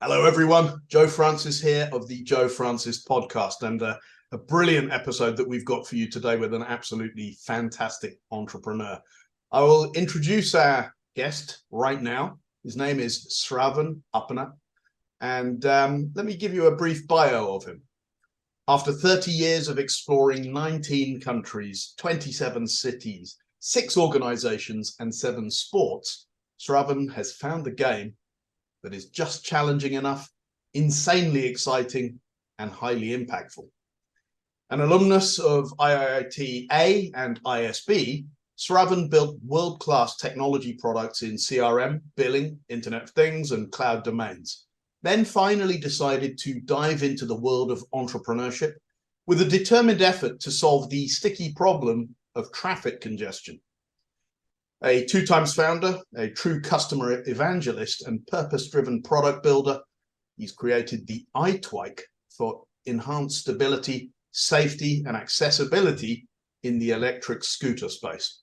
Hello, everyone. Joe Francis here of the Joe Francis podcast, and a brilliant episode that we've got for you today with an absolutely fantastic entrepreneur. I will introduce our guest right now. His name is Sravan Appana, and let me give you a brief bio of him. After 30 years of exploring 19 countries, 27 cities, 6 organizations, and 7 sports, Sravan has found the game that is just challenging enough, insanely exciting, and highly impactful. An alumnus of IIT-A and ISB, Sravan built world-class technology products in CRM, billing, Internet of Things, and cloud domains. Then finally decided to dive into the world of entrepreneurship with a determined effort to solve the sticky problem of traffic congestion. A 2-time founder, a true customer evangelist, and purpose-driven product builder, he's created the iTwike for enhanced stability, safety, and accessibility in the electric scooter space.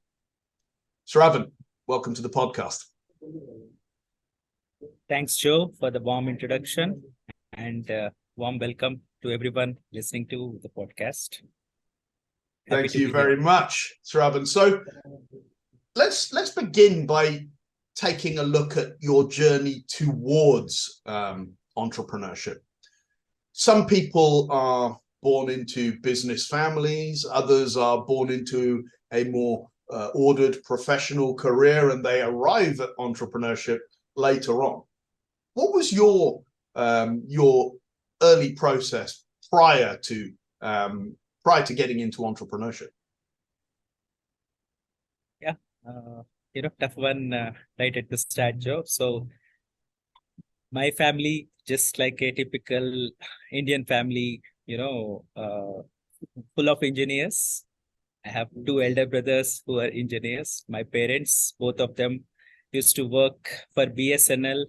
Sravan, welcome to the podcast. Thanks, Joe, for the warm introduction, and warm welcome to everyone listening to the podcast. Thank you very much, Sravan. So let's begin by taking a look at your journey towards entrepreneurship. Some people are born into business families, others are born into a more ordered professional career, and they arrive at entrepreneurship later on. What was your early process prior to getting into entrepreneurship? Tough one right at the start, Joe. So my family, just like a typical Indian family, full of engineers. I have 2 elder brothers who are engineers. My parents, both of them, used to work for BSNL,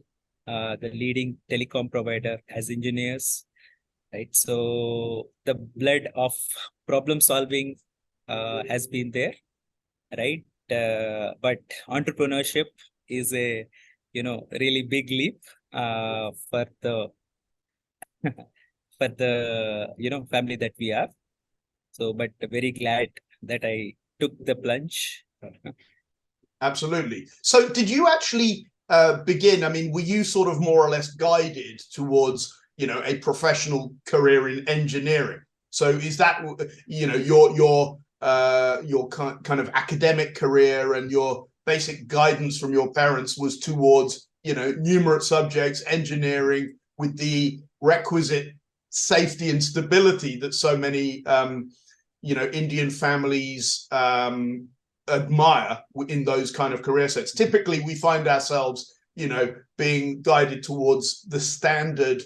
the leading telecom provider, as engineers. Right. So the blood of problem solving has been there. Right. But entrepreneurship is a really big leap for the family that we have. So, but very glad that I took the plunge. Absolutely. So did you actually begin? I mean, were you sort of more or less guided towards a professional career in engineering? So is that your kind of academic career and your basic guidance from your parents was towards numerous subjects, engineering, with the requisite safety and stability that so many Indian families admire in those kind of career sets? Typically we find ourselves being guided towards the standard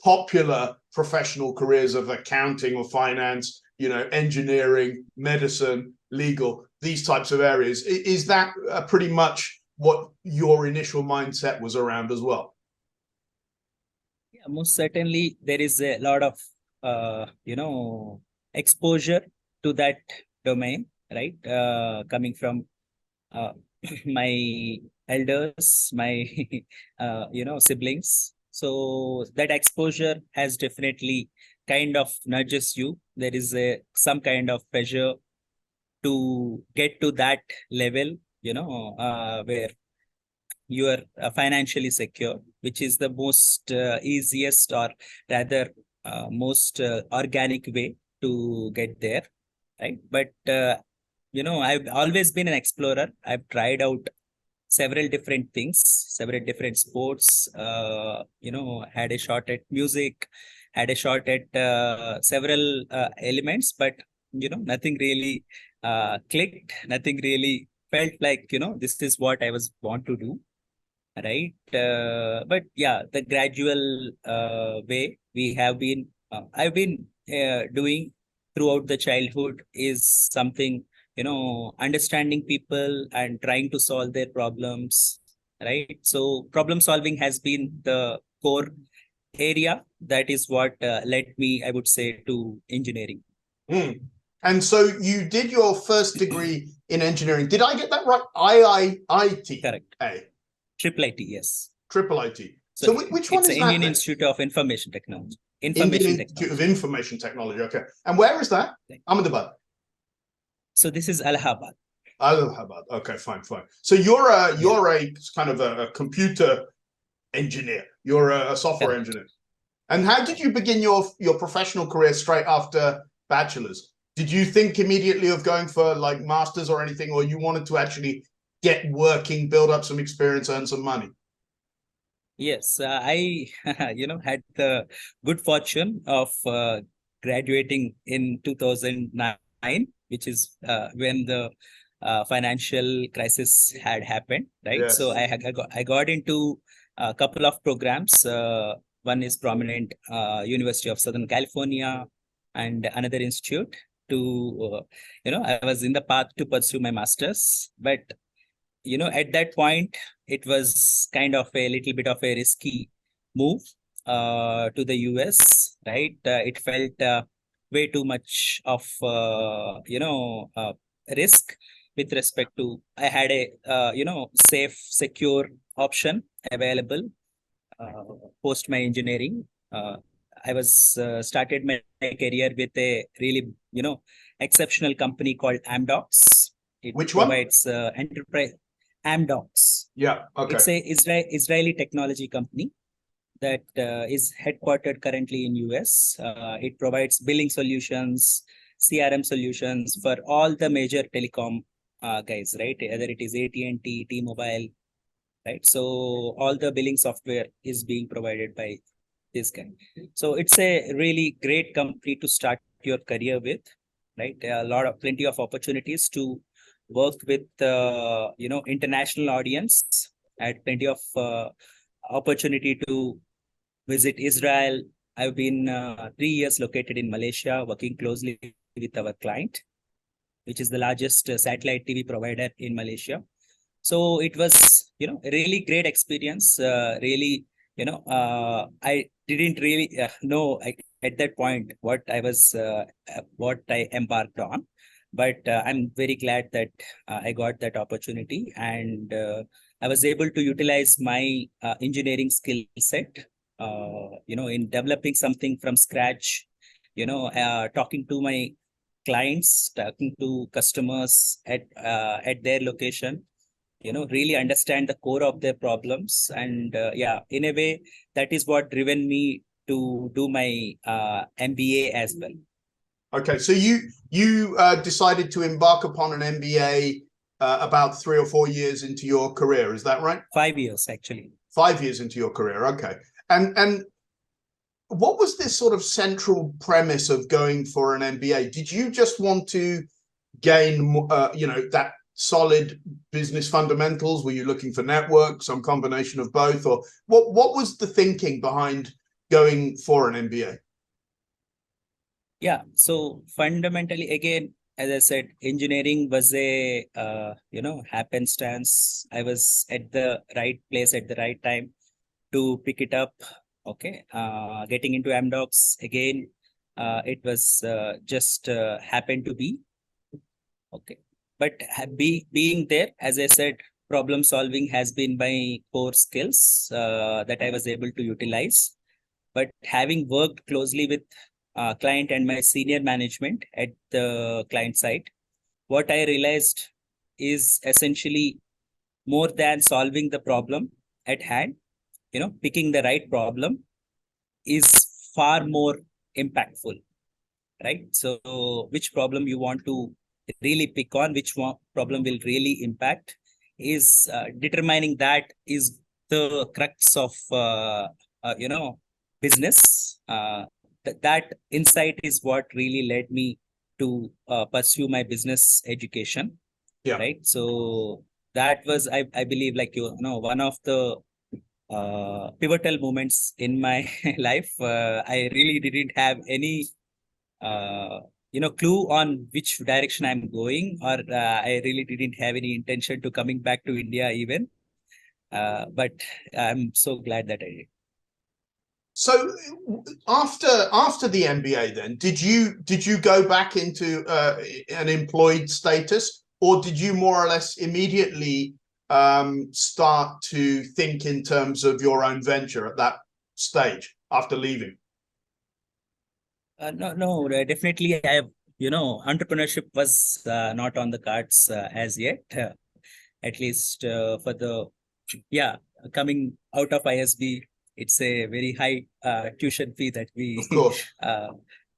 popular professional careers of accounting or finance, engineering, medicine, legal, these types of areas. Is that pretty much what your initial mindset was around as well? Yeah, most certainly there is a lot of exposure to that domain, right? Coming from my elders, my siblings. So that exposure has definitely kind of nudges you. There is some kind of pressure to get to that level, where you are financially secure, which is the most easiest, or rather most organic way to get there, right? But I've always been an explorer. I've tried out several different things, several different sports, had a shot at music, had a shot at several elements, but nothing really clicked, nothing really felt like this is what I was born to do, right? But yeah, the gradual way we have been I've been doing throughout the childhood is something, understanding people and trying to solve their problems, right? So problem solving has been the core area. That is what led me, I would say, to engineering. And so you did your first degree in engineering. Did I get that right? IIT? Correct. Triple IT, yes. Triple IT. So which one it's is the that Indian then? Institute of Information Technology. Indian Information Institute of Technology. Information Technology. Okay. And where is that? Ahmedabad. So this is Allahabad. Allahabad. Okay, fine. So you're a kind of a computer engineer. You're a software engineer. And how did you begin your professional career straight after bachelor's? Did you think immediately of going for like masters or anything, or you wanted to actually get working, build up some experience, earn some money? Yes, I had the good fortune of graduating in 2009, which is when the financial crisis had happened, right? Yes. So I got into a couple of programs. One is prominent University of Southern California, and another institute to I was in the path to pursue my master's, but at that point, it was kind of a little bit of a risky move to the US, right? It felt way too much of risk with respect to I had a safe, secure option available post my engineering. I was started my career with a really exceptional company called Amdocs. It Which one? provides enterprise Amdocs. Yeah. Okay. It's a Israeli technology company that is headquartered currently in US. It provides billing solutions, CRM solutions for all the major telecom guys, right? Whether it is AT&T, T-Mobile, right? So all the billing software is being provided by this guy. So it's a really great company to start your career with, right? Plenty of opportunities to work with international audience. Had plenty of opportunity to visit Israel. I've been 3 years located in Malaysia, working closely with our client, which is the largest satellite TV provider in Malaysia. So it was a really great experience. Really, I didn't really know at that point what I embarked on. But I'm very glad that I got that opportunity, and I was able to utilize my engineering skill set, in developing something from scratch, talking to my clients, talking to customers at their location, really understand the core of their problems. And in a way, that is what driven me to do my MBA as well. Okay, so you decided to embark upon an MBA about 3 or 4 years into your career, is that right? 5 years, actually. 5 years into your career, okay. And what was this sort of central premise of going for an MBA? Did you just want to gain, that solid business fundamentals? Were you looking for network, some combination of both, or what was the thinking behind going for an MBA? Yeah, so fundamentally, again, as I said, engineering was a happenstance. I was at the right place at the right time to pick it up. Okay, getting into Amdocs again, it was just happened to be. Okay, but being there, as I said, problem solving has been my core skills that I was able to utilize. But having worked closely with client and my senior management at the client side, what I realized is essentially more than solving the problem at hand, picking the right problem is far more impactful, right? So which problem you want to really pick on, which problem will really impact, is determining that is the crux of business. That insight is what really led me to pursue my business education. Yeah. Right. So that was, I believe, like, one of the pivotal moments in my life. I really didn't have any clue on which direction I'm going, or I really didn't have any intention to coming back to India even. But I'm so glad that I did. So after the MBA, then did you go back into an employed status, or did you more or less immediately start to think in terms of your own venture at that stage after leaving? No, definitely. Entrepreneurship was not on the cards as yet. At least for the, yeah, coming out of ISB, it's a very high tuition fee that we Of course.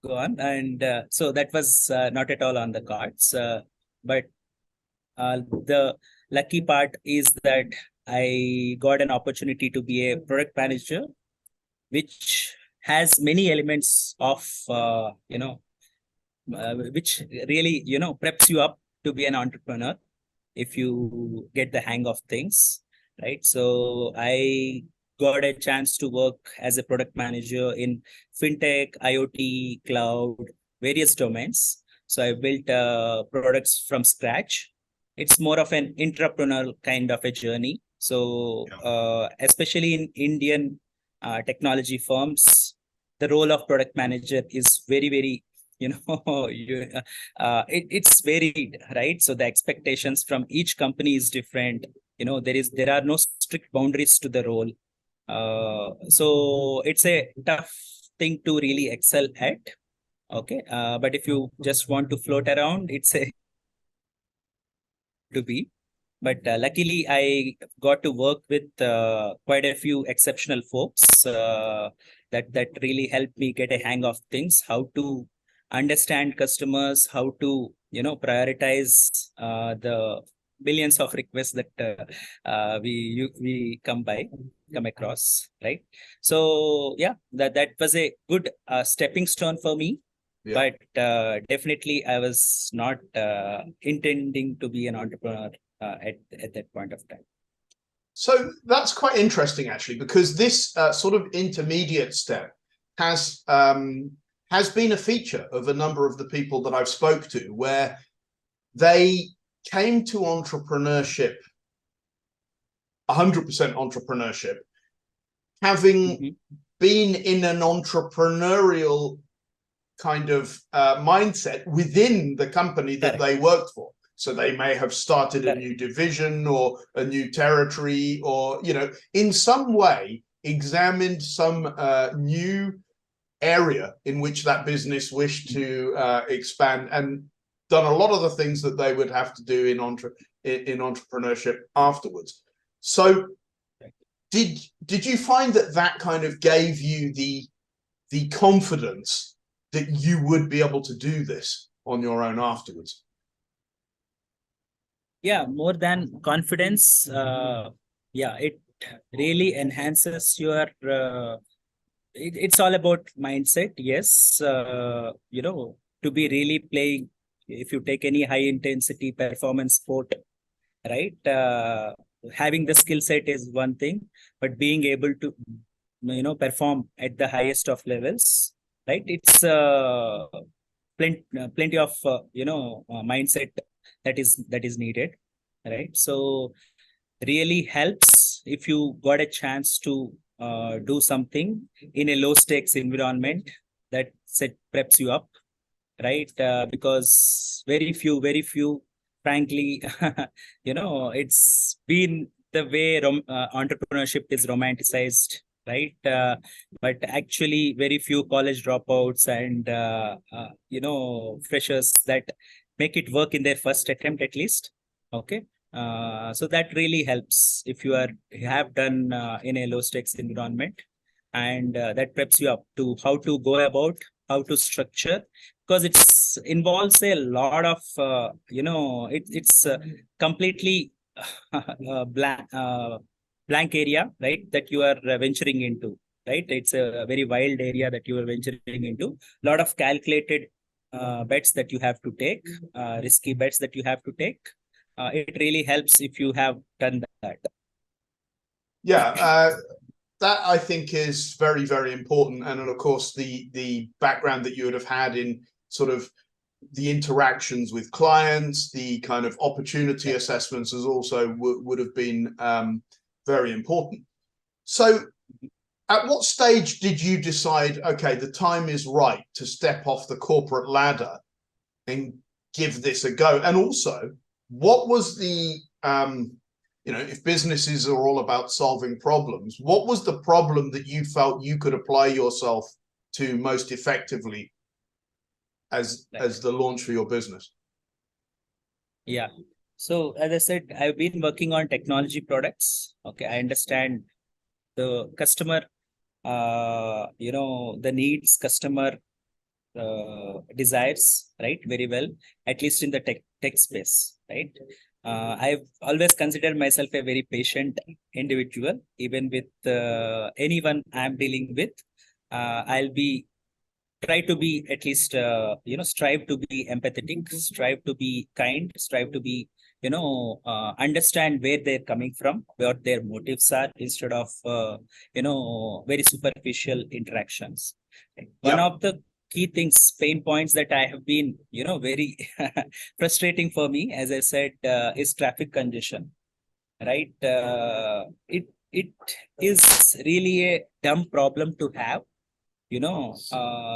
go on. And so that was not at all on the cards. But the lucky part is that I got an opportunity to be a product manager, which has many elements of, which really, preps you up to be an entrepreneur if you get the hang of things, right? So I got a chance to work as a product manager in fintech, IoT, cloud, various domains. So I built products from scratch. It's more of an entrepreneurial kind of a journey. So especially in Indian technology firms, the role of product manager is very, very, it's varied, right? So the expectations from each company is different. There are no strict boundaries to the role. So it's a tough thing to really excel at. Okay. But if you just want to float around, it's a to be. But luckily, I got to work with quite a few exceptional folks that really helped me get a hang of things, how to understand customers, how to prioritize the billions of requests that we come across, right? So yeah, that was a good stepping stone for me. Yeah. But definitely, I was not intending to be an entrepreneur at that point of time. So that's quite interesting, actually, because this sort of intermediate step has been a feature of a number of the people that I've spoke to, where they came to entrepreneurship, 100% entrepreneurship, having been in an entrepreneurial kind of mindset within the company that they worked for. So they may have started a new division or a new territory, or, in some way examined some new area in which that business wished to expand, and done a lot of the things that they would have to do in entrepreneurship afterwards. So did you find that kind of gave you the confidence that you would be able to do this on your own afterwards? Yeah, more than confidence. It really enhances your, it's all about mindset. Yes. To be really playing, if you take any high intensity performance sport, right? Having the skill set is one thing, but being able to, perform at the highest of levels, right? It's plenty of, mindset that is needed, right? So really helps if you got a chance to do something in a low stakes environment that preps you up, right? Because very few, frankly, it's been the way entrepreneurship is romanticized, right? But actually very few college dropouts and freshers that make it work in their first attempt at least. Okay. So that really helps if you have done in a low stakes environment, and that preps you up to how to go about, how to structure, because it's involves a lot of it's completely blank area, right, that you are venturing into, right? It's a very wild area that you are venturing into. A lot of calculated bets that you have to take, risky bets that you have to take. It really helps if you have done that. Yeah, that I think is very, very important. And of course, the background that you would have had in sort of the interactions with clients, the kind of opportunity assessments as also would have been very important. So at what stage did you decide, okay, the time is right to step off the corporate ladder and give this a go? And also, what was the if businesses are all about solving problems, what was the problem that you felt you could apply yourself to most effectively as the launch for your business? Yeah. So as I said, I've been working on technology products. Okay, I understand the customer, the needs customer desires, right? Very well, at least in the tech space, right? I've always considered myself a very patient individual, even with anyone I'm dealing with. I'll be try to be at least strive to be empathetic, strive to be kind, strive to be understand where they're coming from, what their motives are, instead of very superficial interactions. One of the key things, pain points that I have been very frustrating for me, as I said, is traffic congestion, right? It is really a dumb problem to have.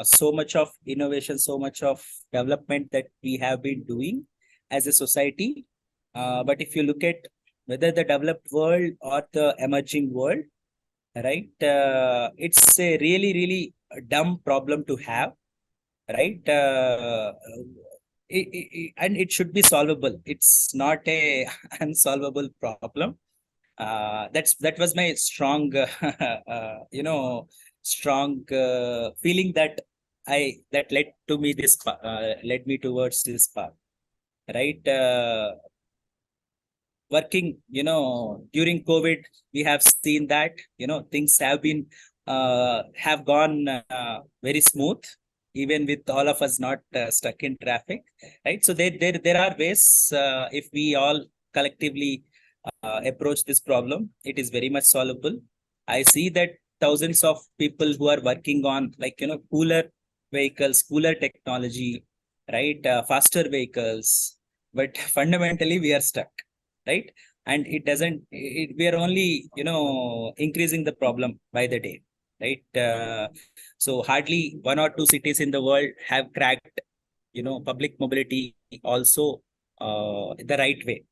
So much of innovation, so much of development that we have been doing as a society. But if you look at whether the developed world or the emerging world, right, it's a really, really dumb problem to have, right? And it should be solvable. It's not a unsolvable problem. That was my strong, strong feeling that led me towards this path, right? Working, during COVID, we have seen that things have gone very smooth, even with all of us not stuck in traffic, right? So there are ways, if we all collectively approach this problem, it is very much solvable. I see that thousands of people who are working on cooler vehicles, cooler technology, right? Faster vehicles, but fundamentally we are stuck, right? And we are only increasing the problem by the day, right? So hardly one or two cities in the world have cracked public mobility also the right way,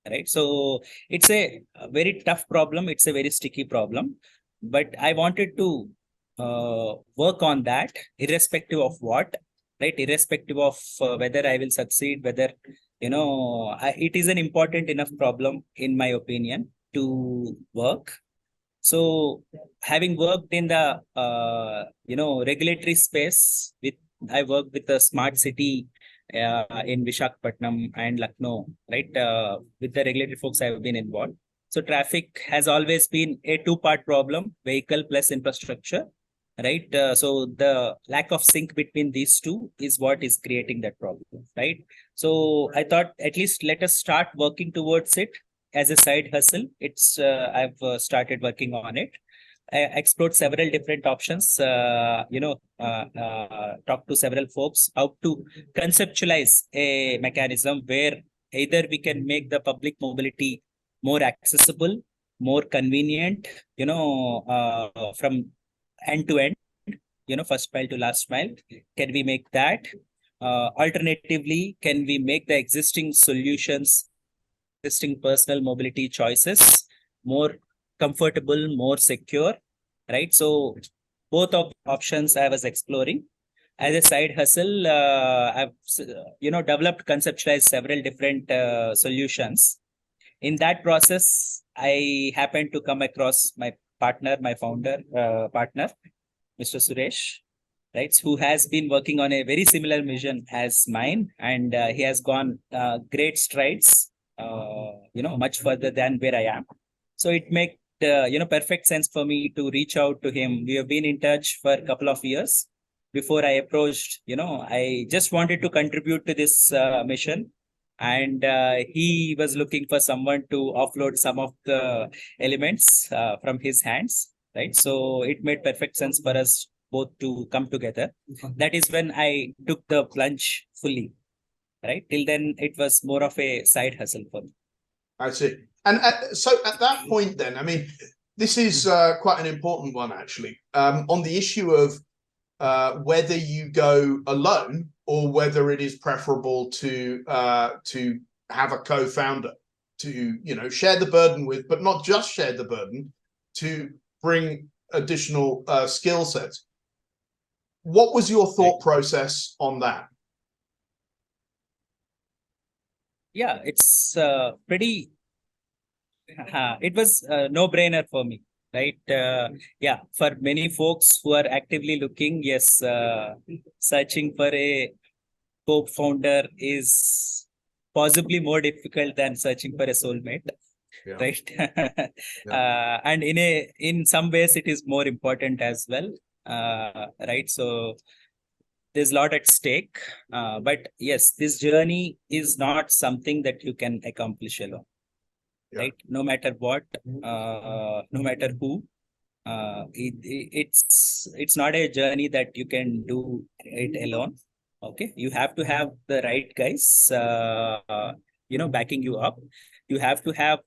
right? So it's a very tough problem, it's a very sticky problem, but I wanted to work on that, irrespective of what, right? Irrespective of whether I will succeed, whether it is an important enough problem, in my opinion, to work. So having worked in the regulatory space, I work with a smart city in Visakhapatnam and Lucknow, right? With the regulatory folks, I have been involved. So traffic has always been a two-part problem: vehicle plus infrastructure, right? So the lack of sync between these two is what is creating that problem, right? So I thought, at least let us start working towards it as a side hustle. I've started working on it. I explored several different options, talked to several folks how to conceptualize a mechanism where either we can make the public mobility more accessible, more convenient, from end to end, first mile to last mile. Can we make that? Alternatively, can we make the existing solutions, existing personal mobility choices more comfortable, more secure, right? So both of options I was exploring. As a side hustle, I've developed, conceptualized several different solutions. In that process, I happened to come across my partner, my founder partner, Mr. Suresh, right, who has been working on a very similar mission as mine, and he has gone great strides, much further than where I am. So it made perfect sense for me to reach out to him. We have been in touch for a couple of years. Before I approached, I just wanted to contribute to this mission, and he was looking for someone to offload some of the elements from his hands, right? So it made perfect sense for us both to come together. That is when I took the plunge fully, right? Till then, it was more of a side hustle for me. I see. And so at that point then, I mean, this is quite an important one, actually, on the issue of whether you go alone or whether it is preferable to have a co-founder. to, share the burden with, but not just share the burden, to bring additional skill sets. What was your thought process on that? Yeah, it's pretty, it was a no-brainer for me, right? Yeah, for many folks who are actively looking, yes, searching for a co-founder is possibly more difficult than searching for a soulmate. Yeah. Right. Yeah. And in some ways it is more important as well. Right. So there's a lot at stake. But yes, this journey is not something that you can accomplish alone. Yeah. Right. No matter what, no matter who, it's not a journey that you can do it alone. Okay. You have to have the right guys, backing you up. You have to have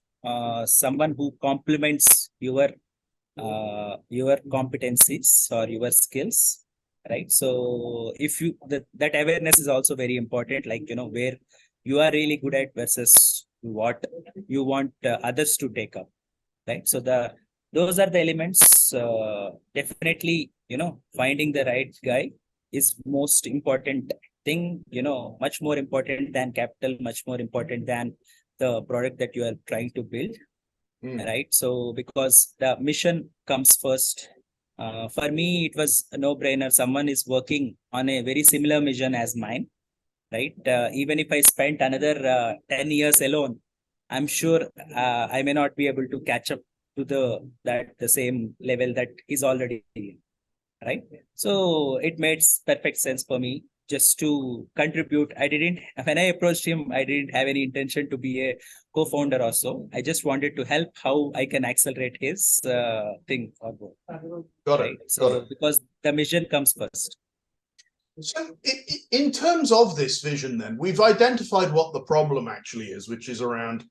someone who complements your competencies or your skills, right? So if you that awareness is also very important, like where you are really good at versus what you want others to take up, right? So those are the elements. Definitely, finding the right guy is most important thing, much more important than capital, much more important than the product that you are trying to build. Right. So because the mission comes first. For me, it was a no-brainer. Someone is working on a very similar mission as mine, right? Even if I spent another 10 years alone, I'm sure I may not be able to catch up to the same level that he's already in, right? So it made perfect sense for me just to contribute. When I approached him, I didn't have any intention to be a co-founder or so. I just wanted to help how I can accelerate his thing forward. Got right? it. So Got it. because the mission comes first. So in terms of this vision, then, we've identified what the problem actually is, which is around,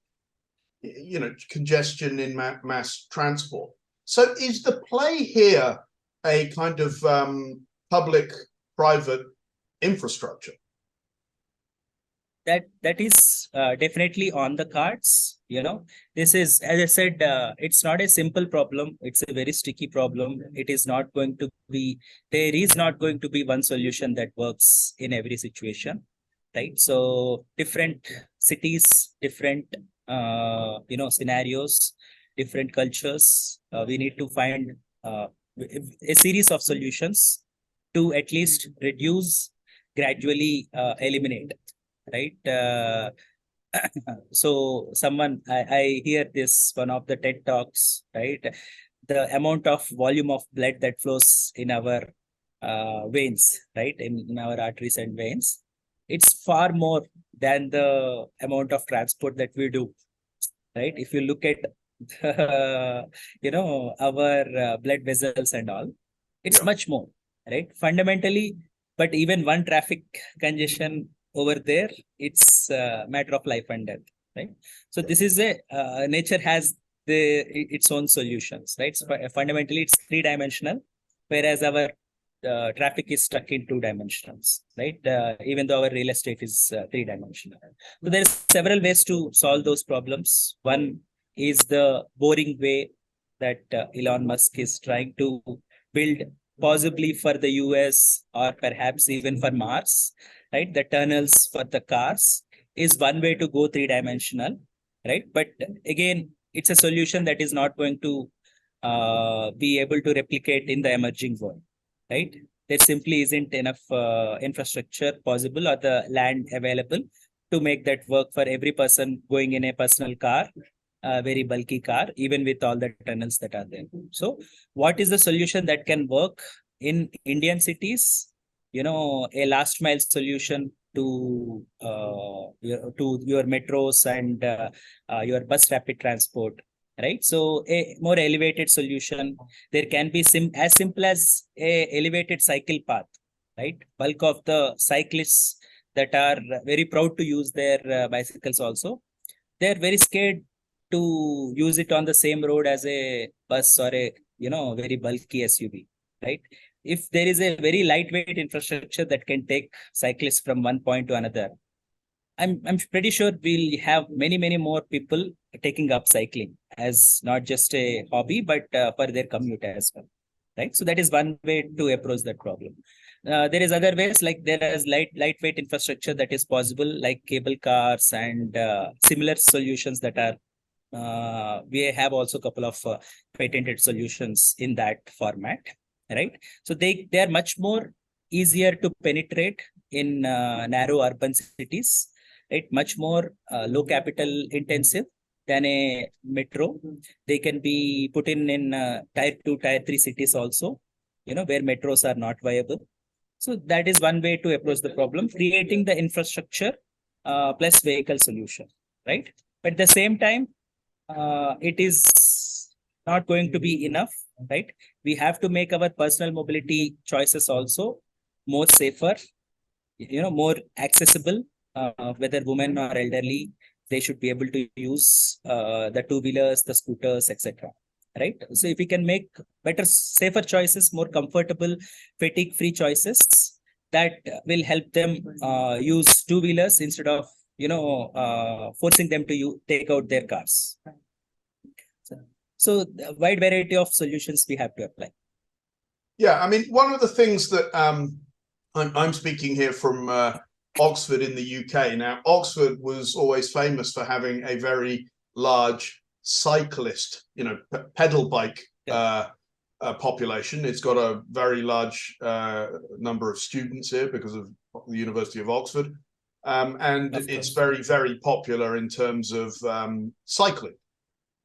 congestion in mass transport. So is the play here a kind of public-private infrastructure? That is definitely on the cards. This is, as I said, it's not a simple problem. It's a very sticky problem. It is not going to be, there is not going to be one solution that works in every situation, right? So different cities, different, scenarios, different cultures. We need to find a series of solutions to at least reduce, gradually eliminate. Right. So I hear this one of the TED Talks, right? The amount of volume of blood that flows in our veins, right? In our arteries and veins, it's far more than the amount of transport that we do, right? If you look at, our blood vessels and all, it's much more, right? Fundamentally, but even one traffic congestion over there, it's a matter of life and death, right? So this is nature has its own solutions, right? So fundamentally, it's three-dimensional, whereas our traffic is stuck in two dimensions, right? Even though our real estate is three-dimensional. So there's several ways to solve those problems. One is the boring way that Elon Musk is trying to build, possibly for the US or perhaps even for Mars, right? The tunnels for the cars is one way to go three-dimensional, right? But again, it's a solution that is not going to be able to replicate in the emerging world, right? There simply isn't enough infrastructure possible or the land available to make that work for every person going in a personal car, a very bulky car, even with all the tunnels that are there. So what is the solution that can work in Indian cities? A last mile solution to your metros and your bus rapid transport, right? So a more elevated solution, there can be as simple as a elevated cycle path, right? Bulk of the cyclists that are very proud to use their bicycles also, they're very scared to use it on the same road as a bus or a very bulky SUV, right? If there is a very lightweight infrastructure that can take cyclists from one point to another, I'm pretty sure we'll have many more people taking up cycling as not just a hobby, but for their commute as well. Right. So that is one way to approach that problem. There is other ways, like there is lightweight infrastructure that is possible, like cable cars and similar solutions that are. We have also a couple of patented solutions in that format, right? So they are much more easier to penetrate in narrow urban cities, right? Much more low capital intensive than a metro. They can be put in tier 2, tier 3 cities also, where metros are not viable. So that is one way to approach the problem, creating the infrastructure plus vehicle solution, right? But at the same time, it is not going to be enough, right? We have to make our personal mobility choices also more safer, more accessible, whether women or elderly, they should be able to use the two-wheelers, the scooters, etc. Right? So if we can make better, safer choices, more comfortable, fatigue-free choices, that will help them use two-wheelers instead of forcing them to take out their cars. So a wide variety of solutions we have to apply. Yeah, I mean, one of the things that I'm speaking here from Oxford in the UK. Now, Oxford was always famous for having a very large cyclist, pedal bike population. It's got a very large number of students here because of the University of Oxford. And it's very, very popular in terms of cycling.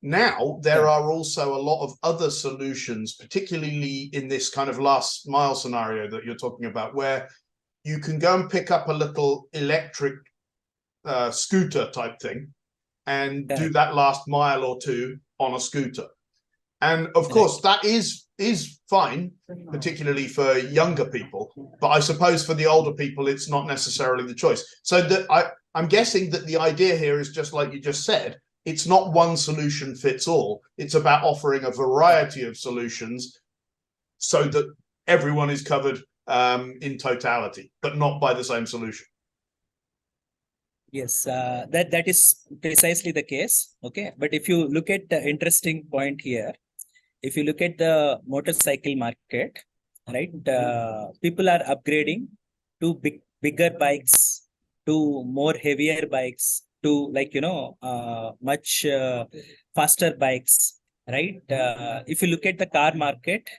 Now, there are also a lot of other solutions, particularly in this kind of last mile scenario that you're talking about, where you can go and pick up a little electric scooter type thing and do that last mile or two on a scooter. And of course, that is fine, particularly for younger people. But I suppose for the older people, it's not necessarily the choice. So I'm guessing that the idea here is just like you just said, it's not one solution fits all. It's about offering a variety of solutions so that everyone is covered in totality, but not by the same solution. Yes, that is precisely the case. Okay, but if you look at the interesting point here, if you look at the motorcycle market, right, people are upgrading to bigger bikes, to more heavier bikes, to much faster bikes, right? If you look at the car market,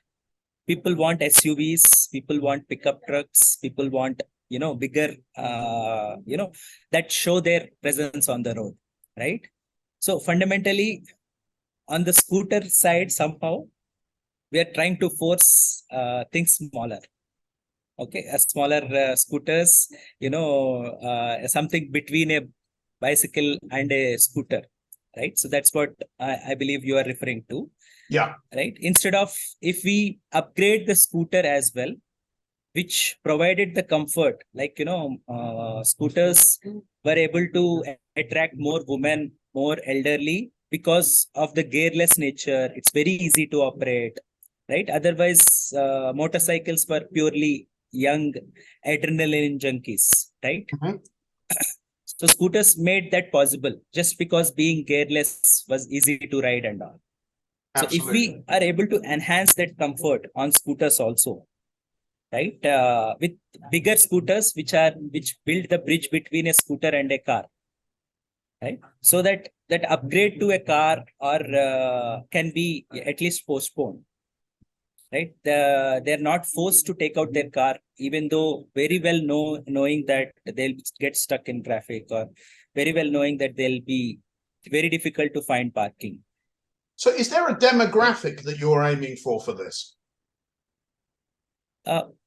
people want SUVs, people want pickup trucks, people want bigger that show their presence on the road, right? So fundamentally, on the scooter side, somehow we are trying to force things smaller. Okay, a smaller scooters, something between a bicycle and a scooter, right? So that's what I believe you are referring to. Yeah. Right. Instead of, if we upgrade the scooter as well, which provided the comfort, scooters were able to attract more women, more elderly, because of the gearless nature. It's very easy to operate, right? Otherwise, motorcycles were purely young adrenaline junkies, right? Mm-hmm. So scooters made that possible just because being gearless was easy to ride and all. So if we are able to enhance that comfort on scooters also, right, with bigger scooters which build the bridge between a scooter and a car, right, so that upgrade to a car or can be at least postponed, right? They're not forced to take out their car, even though very well knowing that they'll get stuck in traffic, or very well knowing that they'll be very difficult to find parking. So is there a demographic that you're aiming for this?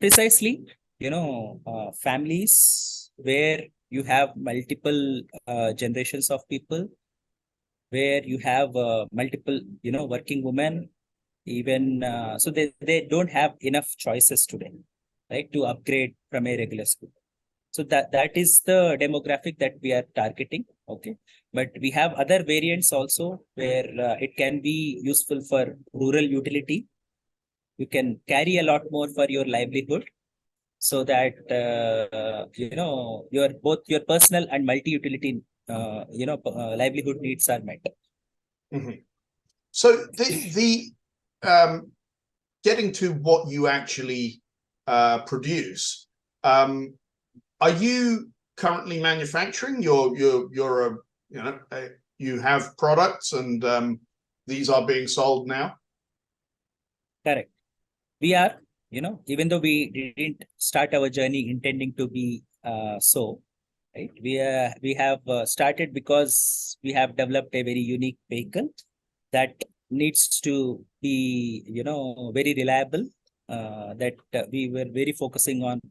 Precisely, families where you have multiple generations of people, where you have multiple, working women, even so they don't have enough choices today, right, to upgrade from a regular scooter. So that is the demographic that we are targeting. Okay, but we have other variants also where it can be useful for rural utility. You can carry a lot more for your livelihood, so that your both your personal and multi-utility livelihood needs are met. Mhm. So the getting to what you actually produce, are you currently manufacturing? You're a you have products, and these are being sold now. Correct. We are, even though we didn't start our journey intending to be so, right? We have started because we have developed a very unique vehicle that needs to be, very reliable. That we were very focusing on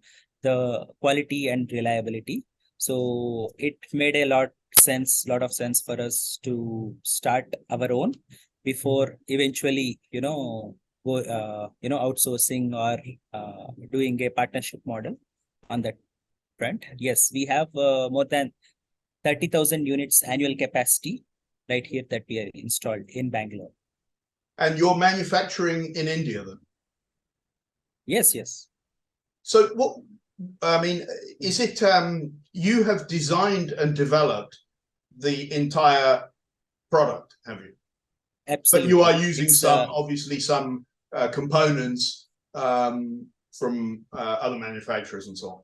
the quality and reliability. So it made a lot of sense for us to start our own before eventually, go, outsourcing or doing a partnership model on that front. Yes, we have more than 30,000 units annual capacity right here that we are installed in Bangalore. And you're manufacturing in India then? Yes, yes. So what, I mean, is it you have designed and developed the entire product, have you? Absolutely. But you are using obviously some components from other manufacturers and so on.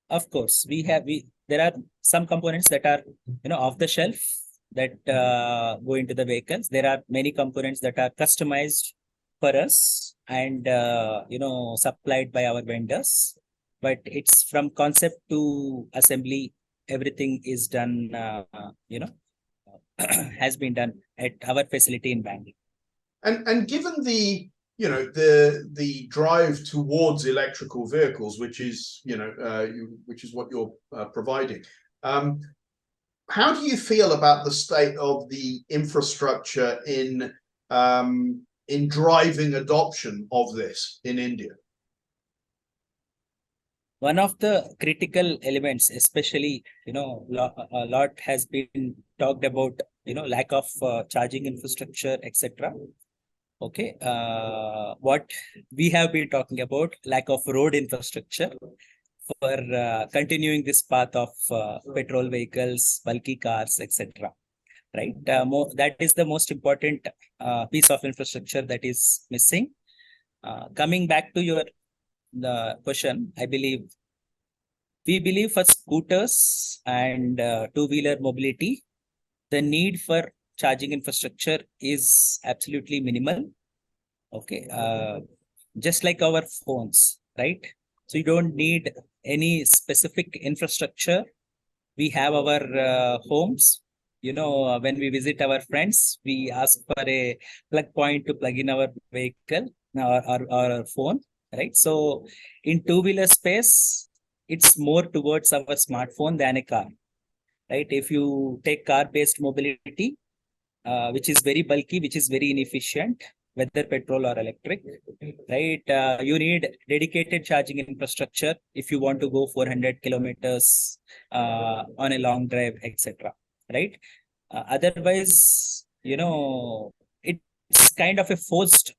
Of course, there are some components that are off the shelf that go into the vehicles. There are many components that are customized for us and supplied by our vendors. But it's from concept to assembly, everything is done. Has been done at our facility in Bangalore. And given the the drive towards electrical vehicles, which is which is what you're providing, how do you feel about the state of the infrastructure in driving adoption of this in India? One of the critical elements, especially, a lot has been talked about, lack of charging infrastructure, etc. Okay. What we have been talking about, lack of road infrastructure for continuing this path of petrol vehicles, bulky cars, etc. Right. That is the most important piece of infrastructure that is missing. Coming back to the question, we believe for scooters and two-wheeler mobility, the need for charging infrastructure is absolutely minimal. Okay. Just like our phones, right? So you don't need any specific infrastructure. We have our homes. When we visit our friends, we ask for a plug point to plug in our vehicle or our phone, right? So in two-wheeler space, it's more towards our smartphone than a car, right? If you take car-based mobility, which is very bulky, which is very inefficient, whether petrol or electric, right? You need dedicated charging infrastructure if you want to go 400 kilometers on a long drive, etc. Right? Otherwise, it's kind of a forced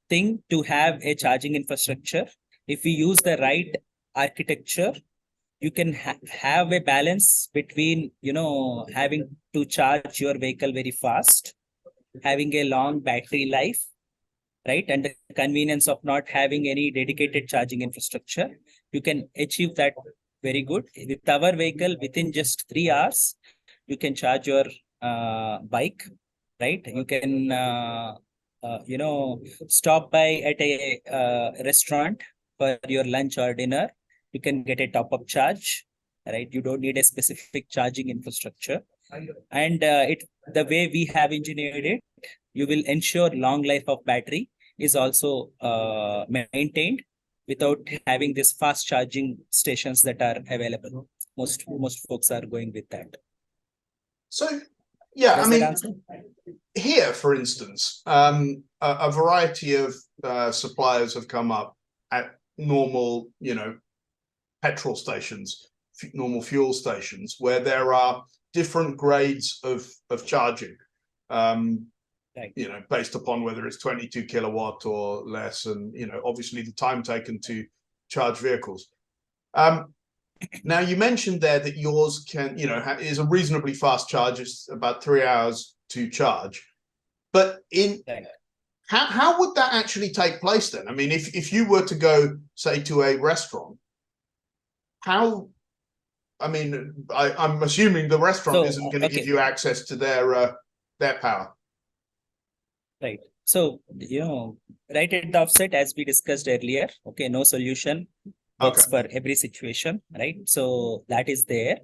thing to have a charging infrastructure. If we use the right architecture, you can have a balance between having to charge your vehicle very fast, having a long battery life, right, and the convenience of not having any dedicated charging infrastructure. You can achieve that very good with our vehicle. Within just 3 hours you can charge your bike, right? You can stop by at a restaurant for your lunch or dinner. You can get a top-up charge, right? You don't need a specific charging infrastructure. And the way we have engineered it, you will ensure long life of battery is also maintained without having this fast charging stations that are available. Most folks are going with that. So, yeah, Does I mean, that answer? Here, for instance, a variety of suppliers have come up at normal, petrol stations, normal fuel stations, where there are different grades of charging. Right. Based upon whether it's 22 kilowatt or less, and obviously the time taken to charge vehicles. Now you mentioned there that yours is a reasonably fast charge. It's about 3 hours to charge, but Right. how would that actually take place then? I mean, if you were to go, say, to a restaurant, I'm assuming the restaurant isn't going to give you access to their power. Right. So, right at the offset, as we discussed earlier, no solution works for every situation, right? So that is there.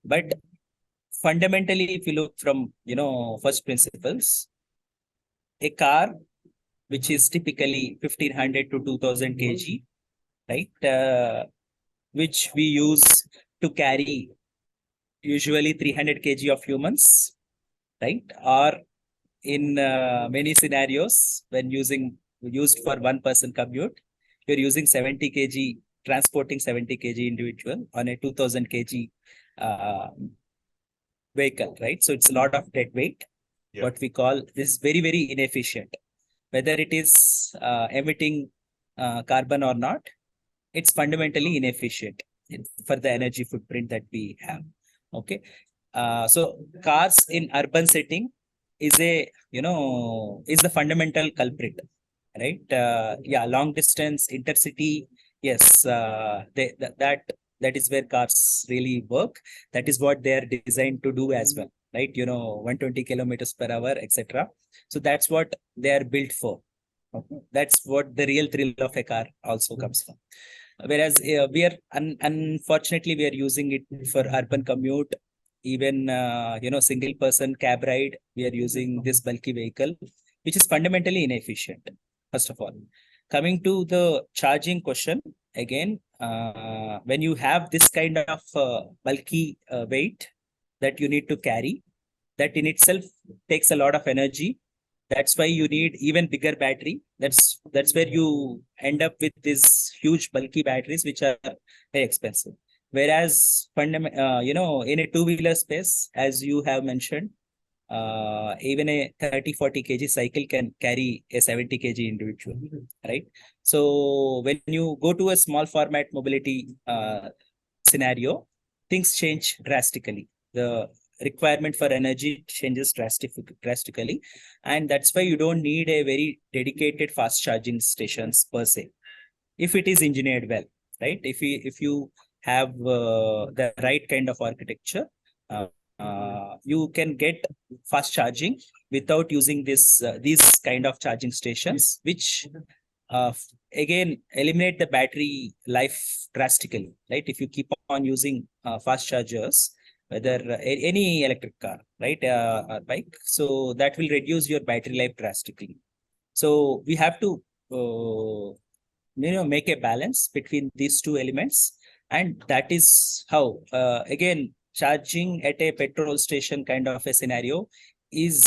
But fundamentally, if you look from, first principles, a car, which is typically 1500 to 2000 kg, right? Which we use to carry usually 300 kg of humans, right? Or in many scenarios, when used for one person commute, you're using 70 kg, transporting 70 kg individual on a 2000 kg vehicle, right? So it's a lot of dead weight. Yeah. What we call this very, very inefficient. Whether it is emitting carbon or not, it's fundamentally inefficient for the energy footprint that we have. Okay. So cars in urban setting is the fundamental culprit, right? Long distance, intercity, yes, that is where cars really work. That is what they are designed to do as well, right? 120 kilometers per hour, etc. So that's what they are built for. Okay? That's what the real thrill of a car also comes from. Whereas we are unfortunately we are using it for urban commute, even single person cab ride. We are using this bulky vehicle, which is fundamentally inefficient. First of all, coming to the charging question again, when you have this kind of bulky weight that you need to carry, that in itself takes a lot of energy. That's why you need even bigger battery. That's where you end up with these huge bulky batteries, which are very expensive. Whereas, in a two-wheeler space, as you have mentioned, even a 30-40 kg cycle can carry a 70 kg individual, right? So when you go to a small format mobility scenario, things change drastically. The requirement for energy changes drastically, and that's why you don't need a very dedicated fast charging stations per se, if it is engineered well, right? If you have the right kind of architecture, you can get fast charging without using these kind of charging stations, which again eliminate the battery life drastically, right? If you keep on using fast chargers, whether any electric car, right, or bike, so that will reduce your battery life drastically. So we have to make a balance between these two elements, and that is how again charging at a petrol station kind of a scenario is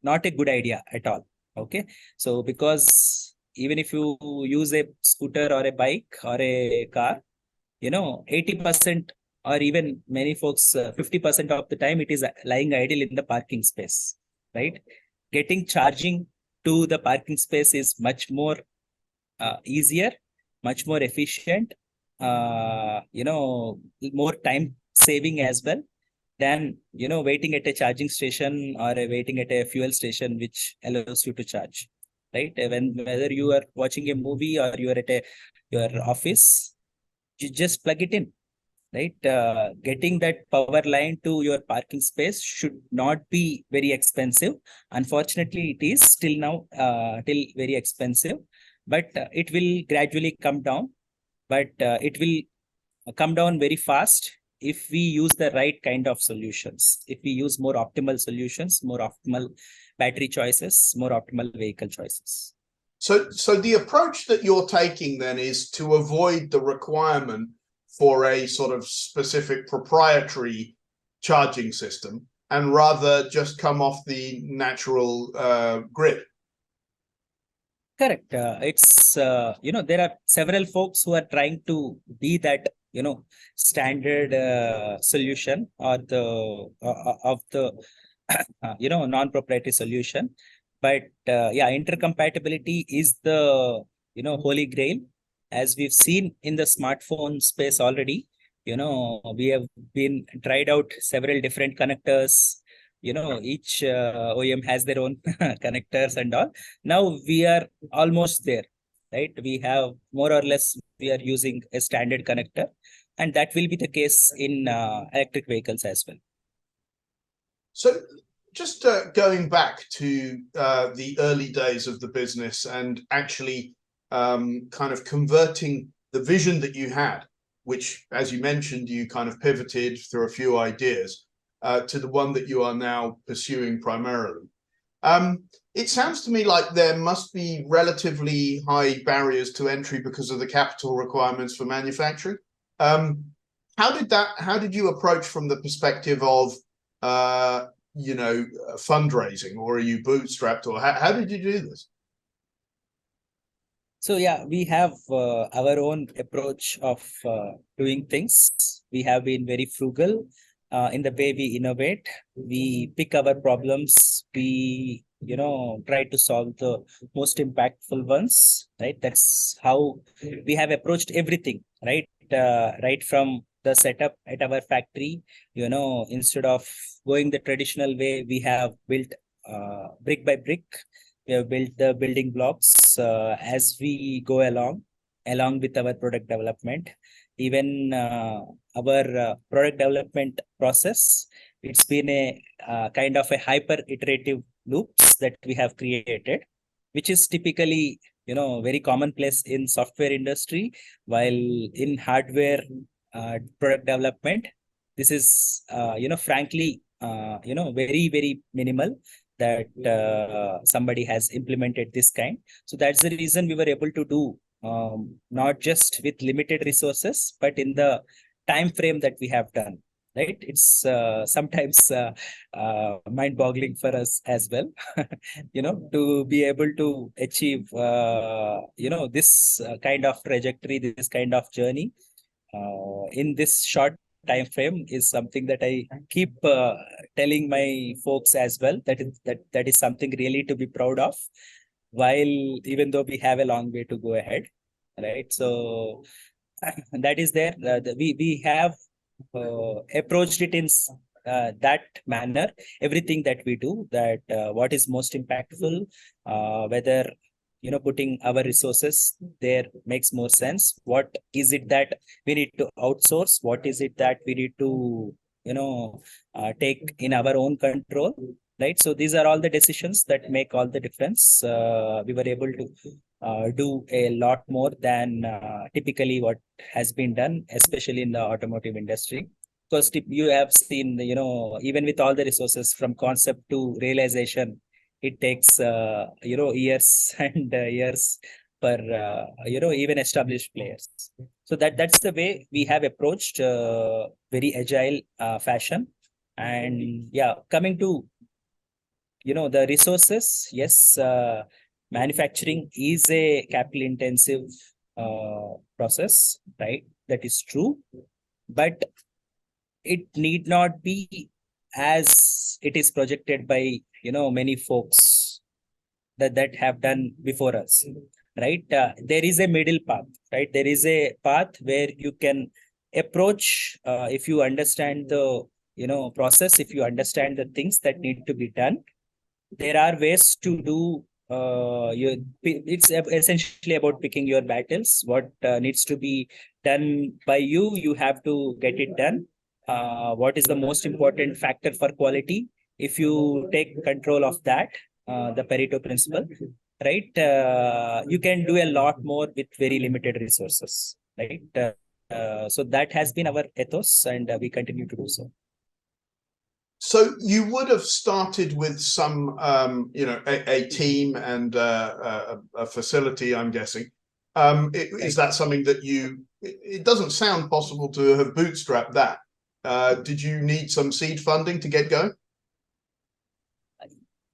not a good idea at all. Okay, so because even if you use a scooter or a bike or a car, 80% or even many folks 50% of the time it is lying idle in the parking space, right? Getting charging to the parking space is much more easier, much more efficient, more time saving as well than waiting at a charging station or waiting at a fuel station which allows you to charge, right? Whether you are watching a movie or you are at your office, you just plug it in, right? Getting that power line to your parking space should not be very expensive. Unfortunately, it is still now till very expensive, but it will gradually come down. But it will come down very fast if we use the right kind of solutions. If we use more optimal solutions, more optimal battery choices, more optimal vehicle choices. So the approach that you're taking then is to avoid the requirement for a sort of specific proprietary charging system and rather just come off the natural grid. Correct. It's there are several folks who are trying to be that standard solution or the of the non-proprietary solution. But yeah, intercompatibility is the, holy grail. As we've seen in the smartphone space already, we have been tried out several different connectors. Each OEM has their own connectors and all. Now we are almost there, right? We have more or less, we are using a standard connector, and that will be the case in electric vehicles as well. So just going back to the early days of the business and actually kind of converting the vision that you had, which, as you mentioned, you kind of pivoted through a few ideas to the one that you are now pursuing primarily. It sounds to me like there must be relatively high barriers to entry because of the capital requirements for manufacturing. How did you approach from the perspective of fundraising, or are you bootstrapped, or how did you do this? So yeah, we have our own approach of doing things. We have been very frugal in the way we innovate. We pick our problems. We try to solve the most impactful ones. Right. That's how we have approached everything. Right. Right from the setup at our factory. Instead of going the traditional way, we have built brick by brick. We have built the building blocks as we go along with our product development. Even our product development process, it's been a kind of a hyper iterative loops that we have created, which is typically very commonplace in software industry, while in hardware product development, this is frankly very, very minimal that somebody has implemented this kind. So that's the reason we were able to do not just with limited resources, but in the time frame that we have done. Right? It's sometimes mind-boggling for us as well, to be able to achieve, this kind of trajectory, this kind of journey in this short time frame is something that I keep telling my folks as well. That is something really to be proud of. While even though we have a long way to go ahead, right? So that is there. We have approached it in that manner. Everything that we do, that what is most impactful, whether putting our resources there makes more sense. What is it that we need to outsource? What is it that we need to take in our own control? Right. So these are all the decisions that make all the difference. We were able to do a lot more than typically what has been done, especially in the automotive industry. Because you have seen, even with all the resources from concept to realization, it takes years and years for even established players. So that's the way we have approached very agile fashion. And yeah, coming to the resources, yes, manufacturing is a capital intensive process, right? That is true, but it need not be as it is projected by many folks that have done before us, right? There is a middle path, right? There is a path where you can approach if you understand the process, if you understand the things that need to be done. There are ways to do it's essentially about picking your battles. What needs to be done by you have to get it done. What is the most important factor for quality? If you take control of that, the Pareto principle, right? You can do a lot more with very limited resources, right? So that has been our ethos, and we continue to do so. So you would have started with some, a team and a facility, I'm guessing. Is that something that it doesn't sound possible to have bootstrapped that. Did you need some seed funding to get going?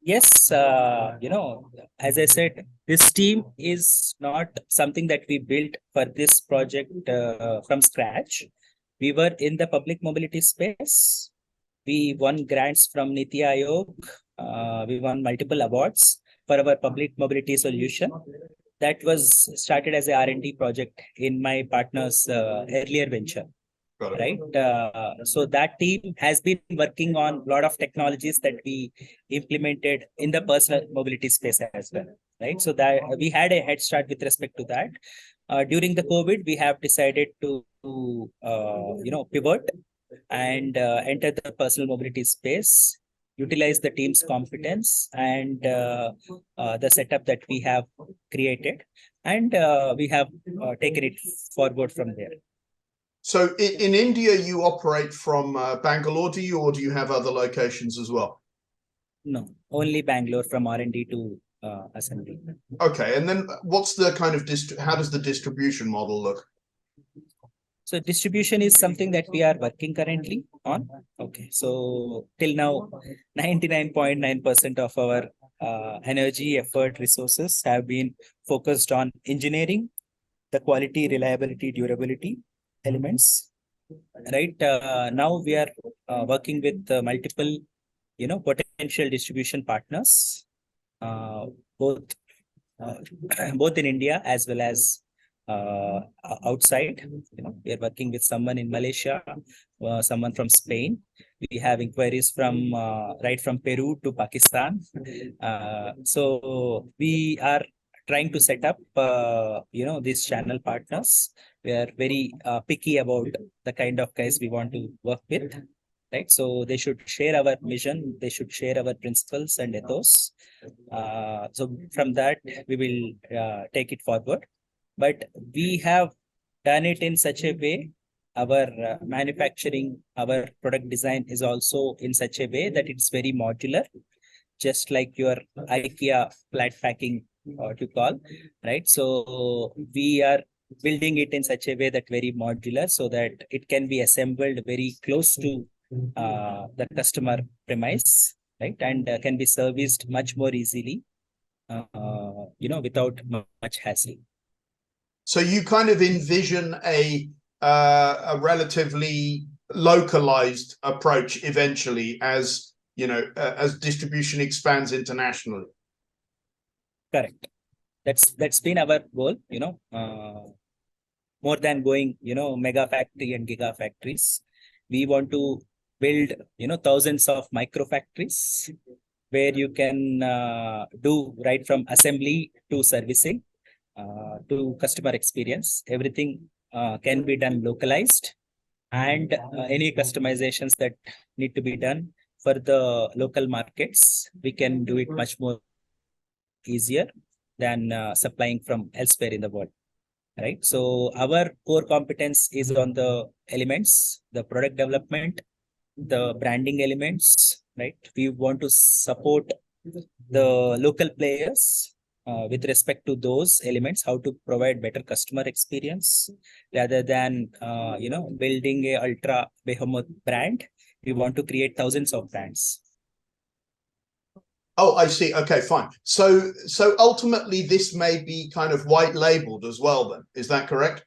Yes, as I said, this team is not something that we built for this project from scratch. We were in the public mobility space. We won grants from Niti Aayog. We won multiple awards for our public mobility solution. That was started as a R&D project in my partner's earlier venture. Got it. Right. So that team has been working on a lot of technologies that we implemented in the personal mobility space as well. Right. So that we had a head start with respect to that. During the COVID, we have decided to pivot and enter the personal mobility space, utilize the team's competence and the setup that we have created, and we have taken it forward from there. So in India, you operate from Bangalore, do you, or do you have other locations as well? No, only Bangalore from R&D to assembly. Okay, and then what's the kind of how does the distribution model look? So distribution is something that we are working currently on. Okay, so till now, 99.9% of our energy, effort, resources have been focused on engineering, the quality, reliability, durability elements. Right now, we are working with multiple, potential distribution partners, both both in India as well as outside. We are working with someone in Malaysia, someone from Spain. We have inquiries from right from Peru to Pakistan. So we are trying to set up these channel partners. We are very picky about the kind of guys we want to work with. Right, so they should share our mission, they should share our principles and ethos. So from that we will take it forward. But we have done it in such a way, our manufacturing, our product design is also in such a way that it's very modular, just like your IKEA flat packing, what you call, right? So we are building it in such a way that very modular, so that it can be assembled very close to the customer premise, right? And can be serviced much more easily, without much hassle. So you kind of envision a relatively localized approach eventually, as as distribution expands internationally. Correct. That's been our goal. More than going, mega factory and giga factories, we want to build, thousands of micro factories where you can do right from assembly to servicing to customer experience. Everything can be done localized, and any customizations that need to be done for the local markets, we can do it much more easier than supplying from elsewhere in the world. Right. So our core competence is on the elements, the product development, the branding elements, right? We want to support the local players with respect to those elements, how to provide better customer experience rather than, building a ultra behemoth brand. We want to create thousands of brands. Oh, I see. Okay, fine. So ultimately, this may be kind of white labeled as well. Then, is that correct?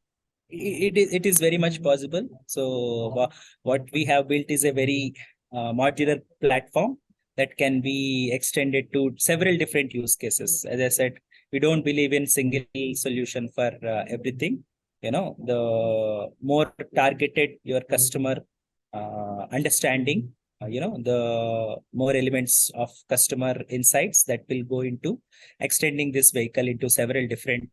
It is very much possible. So what we have built is a very modular platform that can be extended to several different use cases. As I said, we don't believe in single solution for everything. The more targeted your customer understanding, the more elements of customer insights that will go into extending this vehicle into several different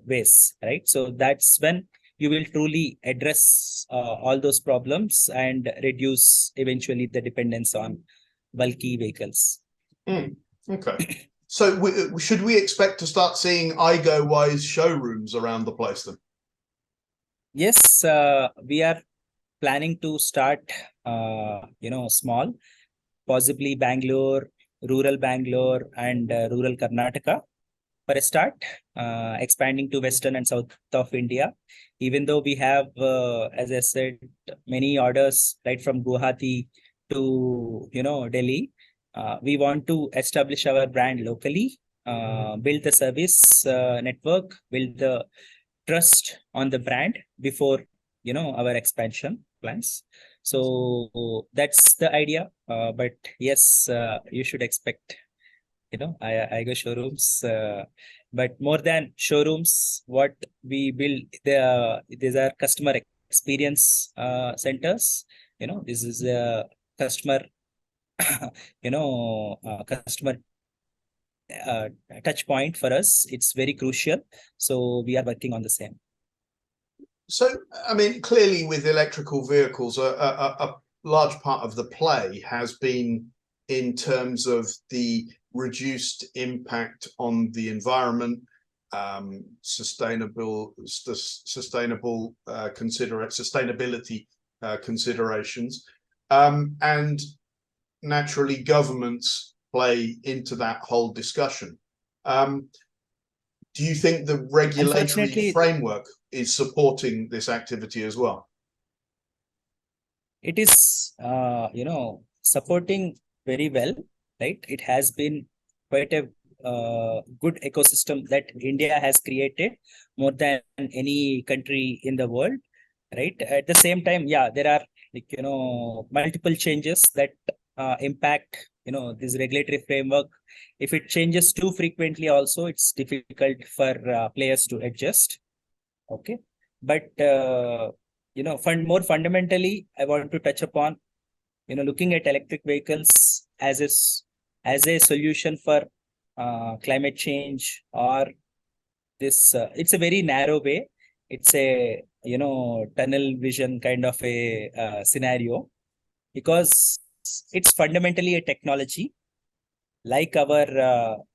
ways, right? So that's when you will truly address all those problems and reduce eventually the dependence on bulky vehicles. Okay. So should we expect to start seeing IGO-wise showrooms around the place then? Yes, we are planning to start, small, possibly Bangalore, rural Bangalore and rural Karnataka for a start, expanding to western and south of India. Even though we have, as I said, many orders right from Guwahati to, Delhi, we want to establish our brand locally, build the service network, build the trust on the brand before, our expansion plans. So that's the idea. But yes, you should expect I go showrooms, but more than showrooms, what we build, these are customer experience centers. This is a customer, customer uh, touch point for us. It's very crucial. So we are working on the same. So, I mean, clearly with electrical vehicles, a large part of the play has been in terms of the reduced impact on the environment, sustainability considerations, and naturally governments play into that whole discussion. Do you think the regulatory framework is supporting this activity as well? It is, supporting very well, right? It has been quite a good ecosystem that India has created more than any country in the world, right? At the same time, yeah, there are multiple changes that impact this regulatory framework. If it changes too frequently also, it's difficult for players to adjust. Okay, but more fundamentally, I want to touch upon looking at electric vehicles as a solution for climate change, or this it's a very narrow way. It's a tunnel vision kind of a scenario, because it's fundamentally a technology like our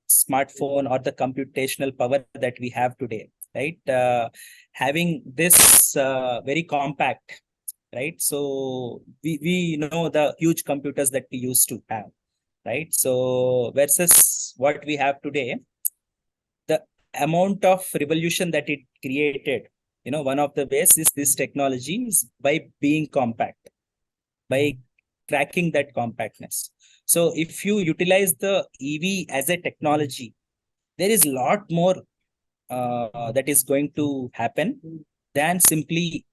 smartphone or the computational power that we have today, right? Having this very compact, right? So we know the huge computers that we used to have, right? So versus what we have today, the amount of revolution that it created, one of the ways is this technology is by being compact, by tracking that compactness. So if you utilize the EV as a technology, there is a lot more that is going to happen than simply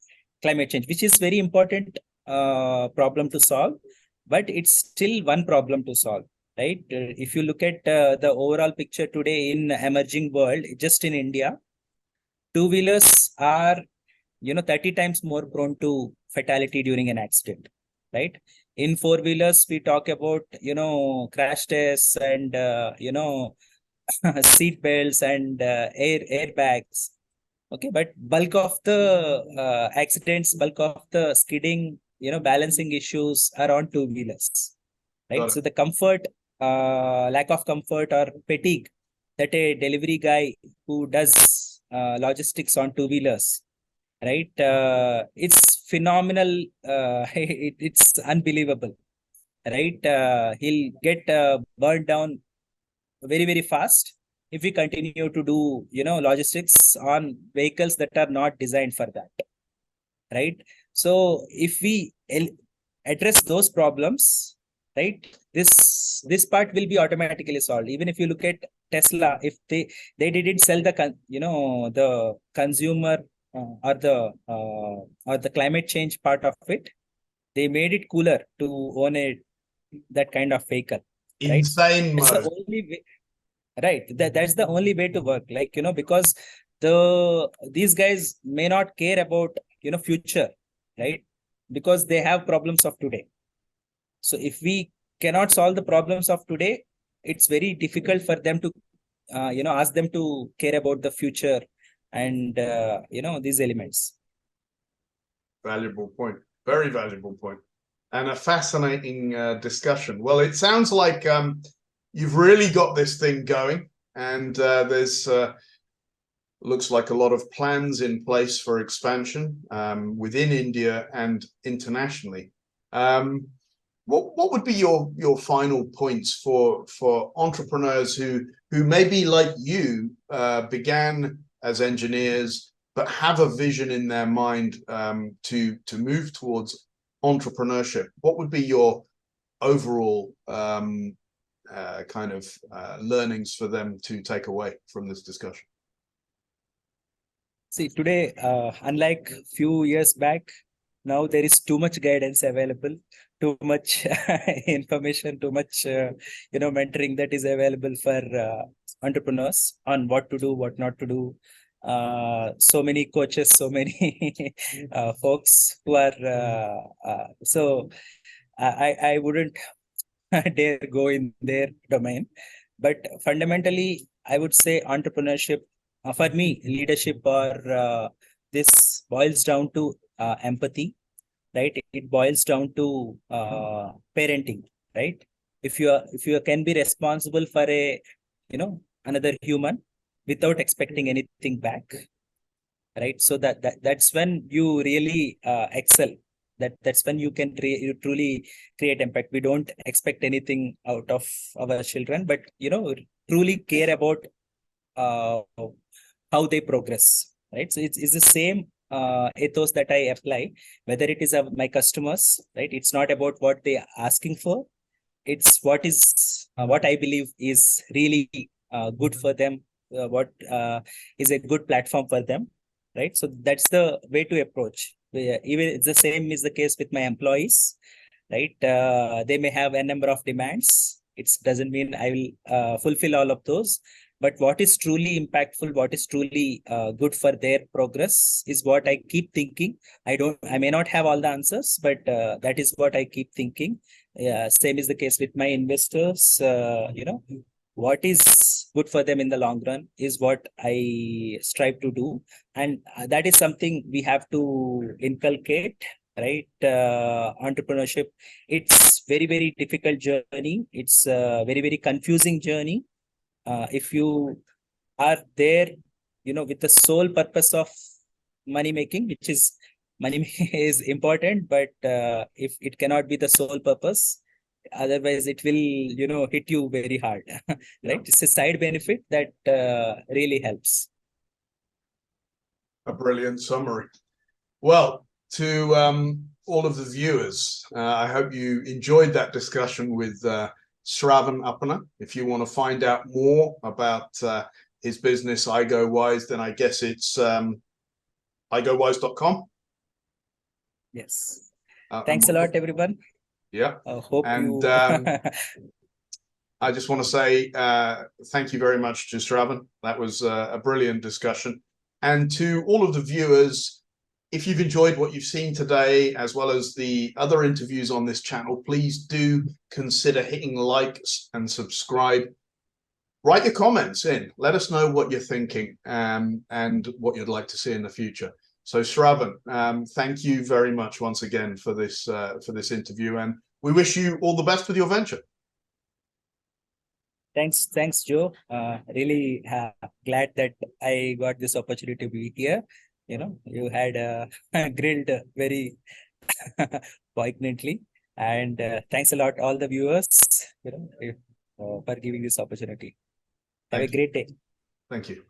climate change, which is very important problem to solve, but it's still one problem to solve, right? If you look at the overall picture today in emerging world, just in India, two-wheelers are 30 times more prone to fatality during an accident, right? In four-wheelers, we talk about crash tests and seat belts and airbags. Okay, but bulk of the accidents, bulk of the skidding, balancing issues are on two-wheelers, right? So the comfort, lack of comfort or fatigue that a delivery guy who does logistics on two-wheelers, right? It's phenomenal. It's unbelievable, right? He'll get burned down very, very fast if we continue to do, logistics on vehicles that are not designed for that, right? So if we address those problems, right, this part will be automatically solved. Even if you look at Tesla, if they didn't sell the consumer or the climate change part of it, they made it cooler to own that kind of vehicle, right? Insane It's the mode. only way, right? That's the only way to work, because these guys may not care about future, right? Because they have problems of today. So if we cannot solve the problems of today, it's very difficult for them to ask them to care about the future and these elements. Valuable point. Very valuable point. And a fascinating discussion. Well, it sounds like you've really got this thing going, and there's looks like a lot of plans in place for expansion within India and internationally. What would be your final points for entrepreneurs who maybe like you began as engineers but have a vision in their mind to move towards entrepreneurship? What would be your overall kind of learnings for them to take away from this discussion? See, today, unlike few years back, Now there is too much guidance available, too much information, too much mentoring that is available for entrepreneurs on what to do, what not to do. So many coaches, so many folks who are so I wouldn't dare go in their domain. But fundamentally, I would say entrepreneurship, for me, leadership or this boils down to empathy, right? It boils down to parenting, right? If you can be responsible for a another human without expecting anything back, right? So that's when you really excel. That's when you can you truly create impact. We don't expect anything out of our children, but truly care about uh, how they progress, right? So it's the same ethos that I apply, whether it is my customers, right? It's not about what they are asking for. It's what I believe is really good for them, what is a good platform for them, right? So that's the way to approach. Even it's the same is the case with my employees, right? They may have a number of demands. It doesn't mean I will fulfill all of those, but what is truly impactful, what is truly good for their progress is what I keep thinking. I may not have all the answers, but that is what I keep thinking. Yeah, same is the case with my investors. What is good for them in the long run is what I strive to do, and that is something we have to inculcate, right? Entrepreneurship, it's very difficult journey. It's a very confusing journey. If you are there, with the sole purpose of money making, which is money is important, but if it cannot be the sole purpose, otherwise it will hit you very hard. Right? Yeah. It's a side benefit that really helps. A brilliant summary. Well, to all of the viewers, I hope you enjoyed that discussion with Sravan Appana. If you want to find out more about his business, I Go Wise, then I guess it's igowise.com. Yes. Thanks a lot, everyone. Yeah. Hope and you. I just want to say thank you very much to Sravan. That was a brilliant discussion. And to all of the viewers, if you've enjoyed what you've seen today, as well as the other interviews on this channel, please do consider hitting like and subscribe. Write your comments in. Let us know what you're thinking and what you'd like to see in the future. So Sravan, thank you very much once again for this interview, and we wish you all the best with your venture. Thanks, Joe. Really glad that I got this opportunity to be here. You had grilled very poignantly, and thanks a lot, all the viewers, for giving this opportunity. Have a great day. Thank you.